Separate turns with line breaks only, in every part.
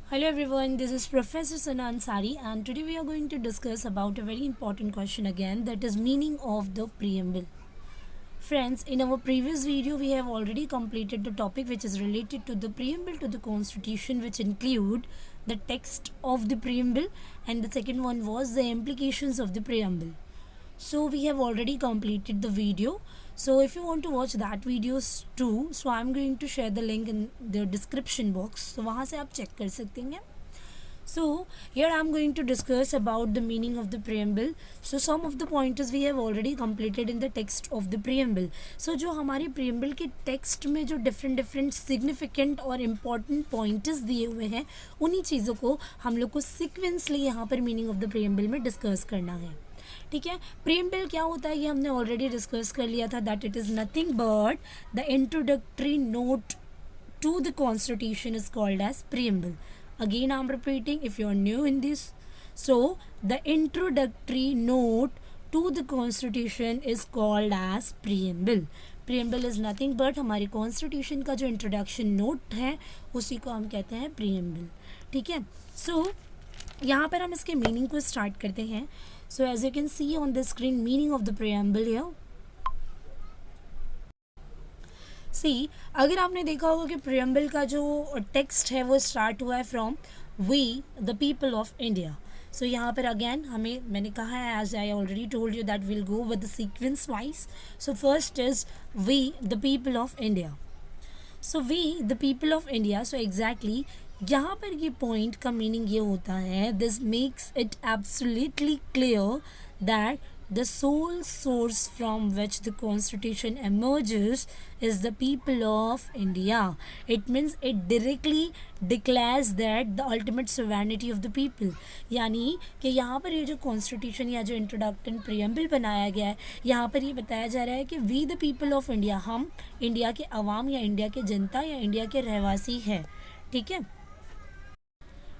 Hello everyone, this is Professor Sana Ansari and today we are going to discuss about a very important question again, that is meaning of the preamble. Friends, in our previous video we have already completed the topic which is related to the preamble to the constitution, which include the text of the preamble, and the second one was the implications of the preamble. So we have already completed the video. So if you want to watch that videos too, so I'm going to share the link in the description box. So वहाँ से आप check कर सकते हैं. So here I'm going to discuss about the meaning of the preamble. So some of the pointers we have already completed in the text of the preamble. So जो हमारी preamble के text में जो different significant और important pointers दिए हुए हैं, उन्हीं चीज़ों को हम लोग को sequentially यहाँ पर meaning of the preamble में discuss करना है. ठीक है. प्रीएम्बल क्या होता है ये हमने ऑलरेडी डिस्कस कर लिया था, that it is nothing but the introductory note to the constitution is called as preamble. Again I am repeating if you are new in this. So the introductory note to the constitution is called as preamble. Preamble is nothing but हमारी constitution का जो introduction note है उसी को हम कहते हैं preamble. ठीक है. सो यहाँ पर हम इसके मीनिंग को स्टार्ट करते हैं. So as you can see on the screen, meaning of the preamble here. See, अगर आपने देखा होगा कि preamble का जो text है वो start हुआ है from we the people of India. So यहाँ पर again मैंने कहा है, as I already told you that we'll go with the sequence wise. So first is we the people of India. So we the people of India. So exactly यहाँ पर ये point का meaning ये होता है, this makes it absolutely clear that the sole source from which the constitution emerges is the people of India. It means it directly declares that the ultimate sovereignty of the people. यानी कि यहाँ पर ये जो constitution या जो इंट्रोडक्टन preamble बनाया गया है, यहाँ पर ये बताया जा रहा है कि we the people of India, हम इंडिया के अवाम या इंडिया के जनता या इंडिया के रहवासी हैं. ठीक है.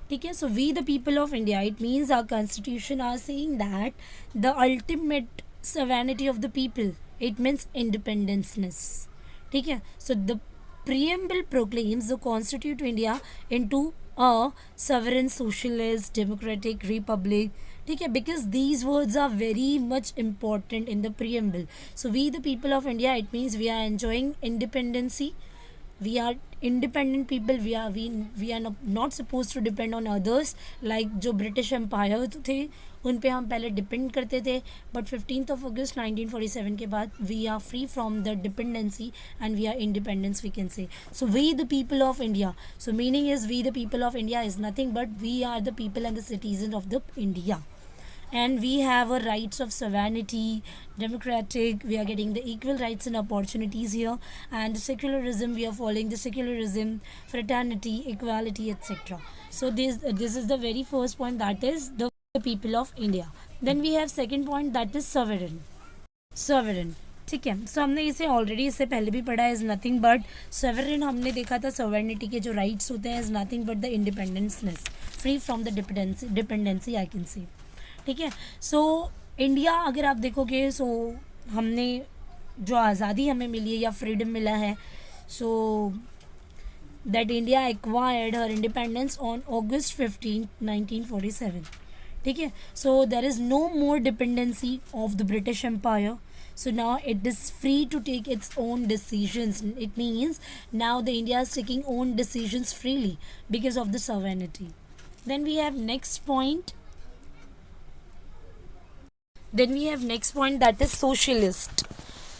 ठीक है. So we the people of India, it means our constitution are saying that the ultimate sovereignty of the people, it means independenceness. ठीक है. So the preamble proclaims the constitute India into a sovereign socialist democratic republic. ठीक है. Because these words are very much important in the preamble. So we the people of India, it means we are enjoying independency. We are independent people. We are not supposed to depend on others, like जो British empire थे उन पे हम पहले depend करते थे, but 15th of August 1947 के बाद we are free from the dependency and we are independence, we can say. So we the people of India, so meaning is we the people of India is nothing but we are the people and the citizen of the India. And we have a rights of sovereignty, democratic, we are getting the equal rights and opportunities here, and the secularism, we are following the secularism, fraternity, equality, etc. So this is the very first point, that is the people of India. Then we have second point, that is sovereign. ठीक है. सो हमने इसे already इससे पहले भी पढ़ा है, is nothing but sovereign हमने देखा था, सॉवरेनिटी के जो राइट्स होते हैं is nothing but the independenceness, free from the dependency I can say. ठीक है. सो इंडिया अगर आप देखोगे, सो हमने जो आज़ादी हमें मिली है या फ्रीडम मिला है, so that India acquired her independence on August 15, 1947. ठीक है. So there is no more dependency of the British empire. So now it is free to take its own decisions. It means now the India is taking own decisions freely because of the sovereignty. Then we have next point. That is socialist.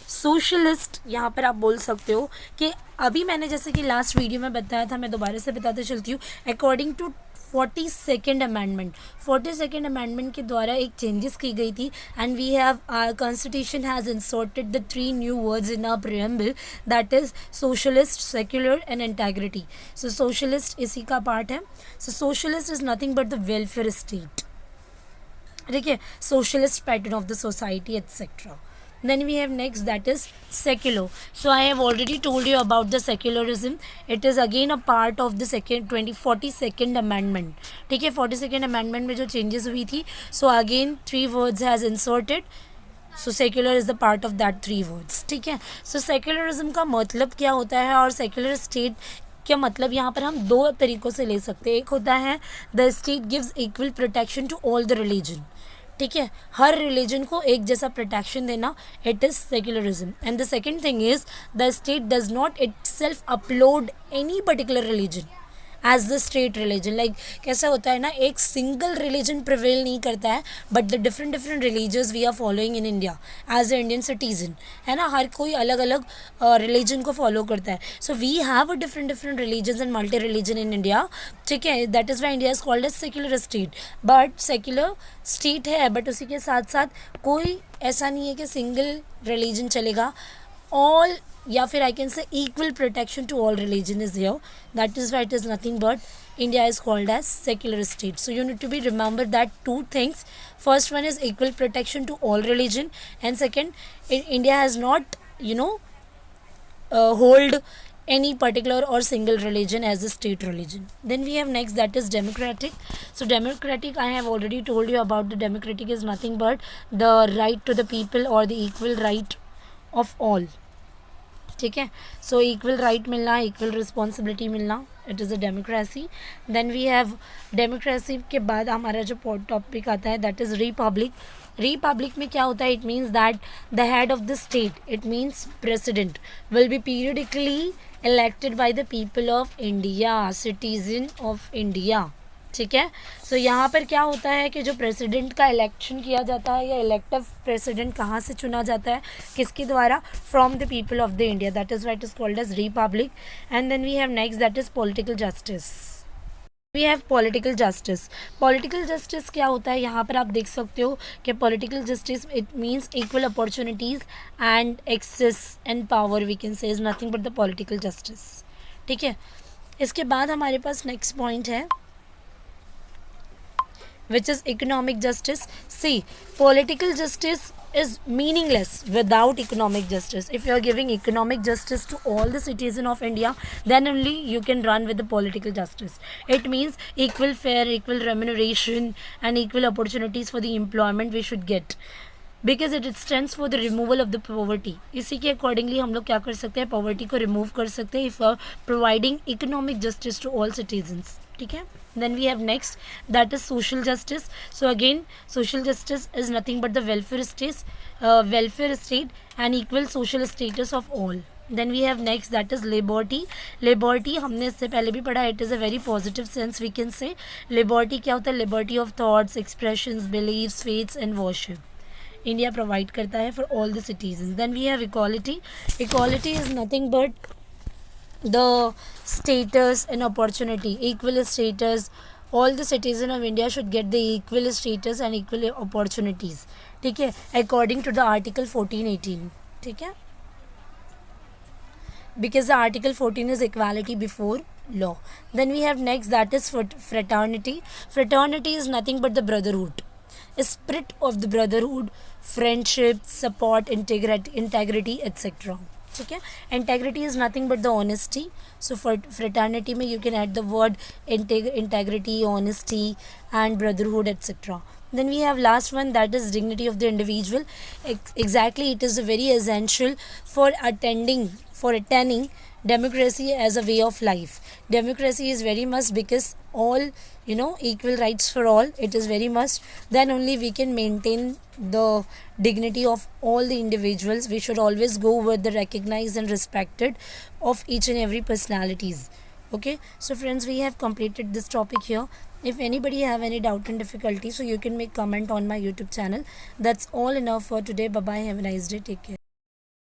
Socialist यहाँ पर आप बोल सकते हो कि अभी मैंने जैसे कि लास्ट वीडियो में बताया था, मैं दोबारा से बताते चलती हूँ. अकॉर्डिंग टू 42nd अमेंडमेंट के द्वारा एक चेंजेस की गई थी, and we have our constitution has inserted the 3 new words in our preamble, that is socialist, secular and integrity. So socialist इसी का पार्ट है. So socialist is nothing but the welfare state. ठीक है. Socialist pattern of the society etcetera. Then we have next, that is secular. So I have already told you about the secularism. It is again a part of the 42nd amendment. ठीक है. 42nd amendment में जो changes हुई थी, so again 3 words has inserted. So secular is the part of that 3 words. ठीक है. So secularism का मतलब क्या होता है और secular state क्या मतलब यहाँ पर हम दो तरीक़ों से ले सकते हैं. एक होता है the state gives equal protection to all the religion. ठीक है, हर रिलीजन को एक जैसा प्रोटेक्शन देना, it is secularism. And the second thing is the state does not itself uphold any particular religion as the state religion. Like कैसा होता है ना, एक सिंगल रिलीजन प्रिवेल नहीं करता है, but the different different religions we are following in India as a Indian citizen, है ना. हर कोई अलग अलग रिलीजन को फॉलो करता है. So we have a different different religions and multi religion in India. ठीक है, that is why India is called as secular state. But secular state है, बट उसी के साथ साथ कोई ऐसा नहीं है कि सिंगल रिलीजन चलेगा. ऑल, या फिर आई कैन से equal protection to all religion is here. That is why it is nothing but India is called as secular state. So you need to be remember that two things. First one is equal protection to all religion, and second, India has not, hold any particular or single religion as a state religion. Then we have next, that is democratic. So democratic, I have already told you about. The democratic is nothing but the right to the people or the equal right of all. ठीक है, so equal right मिलना, equal responsibility मिलना, it is a democracy. Then we have democracy के बाद हमारा जो topic आता है दैट इज़ रिपब्लिक. रिपब्लिक में क्या होता है, it means that the head of the state, it means president, will be periodically elected by the people of India, citizen of India. ठीक है, सो यहाँ पर क्या होता है कि जो प्रेसिडेंट का इलेक्शन किया जाता है या इलेक्टिव प्रेसिडेंट कहाँ से चुना जाता है, किसके द्वारा, from the people of the India. That is why it is called as republic. And then we have next, that is political justice. We have political justice. Political justice क्या होता है, यहाँ पर आप देख सकते हो कि political justice it means equal opportunities and access and power, we can say is nothing but the political justice. ठीक है, इसके बाद हमारे पास नेक्स्ट पॉइंट है which is economic justice. See, political justice is meaningless without economic justice. If you are giving economic justice to all the citizens of India, then only you can run with the political justice. It means equal fare, equal remuneration and equal opportunities for the employment we should get. Because it stands for the removal of the poverty. इसी के accordingly हम लोग क्या कर सकते हैं, poverty को remove कर सकते हैं if providing economic justice to all citizens. ठीक है, then we have next, that is social justice. So again, social justice is nothing but the welfare state and equal social status of all. Then we have next, that is liberty. Liberty हमने इससे पहले भी पढ़ा, it is a very positive sense we can say. Liberty क्या होता है, liberty of thoughts, expressions, beliefs, faiths and worship. India provide करता है for all the citizen. Then we have equality. Equality is nothing but the status and opportunity, equal status. All the citizens of India should get the equal status and equal opportunities. ठीक है, according to the article 1418. ठीक है, because the article 14 is equality before law. Then we have next, that is fraternity. Fraternity is nothing but the brotherhood, a spirit of the brotherhood, friendship, support, integrity etc. ठीक है, integrity is nothing but the honesty. So fraternity में you can add the word integrity, honesty and brotherhood etcetera. Then we have last one, that is dignity of the individual. Exactly, it is very essential for attaining democracy as a way of life. Democracy is very must because all, equal rights for all, it is very must. Then only we can maintain the dignity of all the individuals. We should always go with the recognized and respected of each and every personalities. Okay, so friends, we have completed this topic here. If anybody have any doubt and difficulty, so you can make comment on my YouTube channel. That's all enough for today. Bye bye, have a nice day, take care.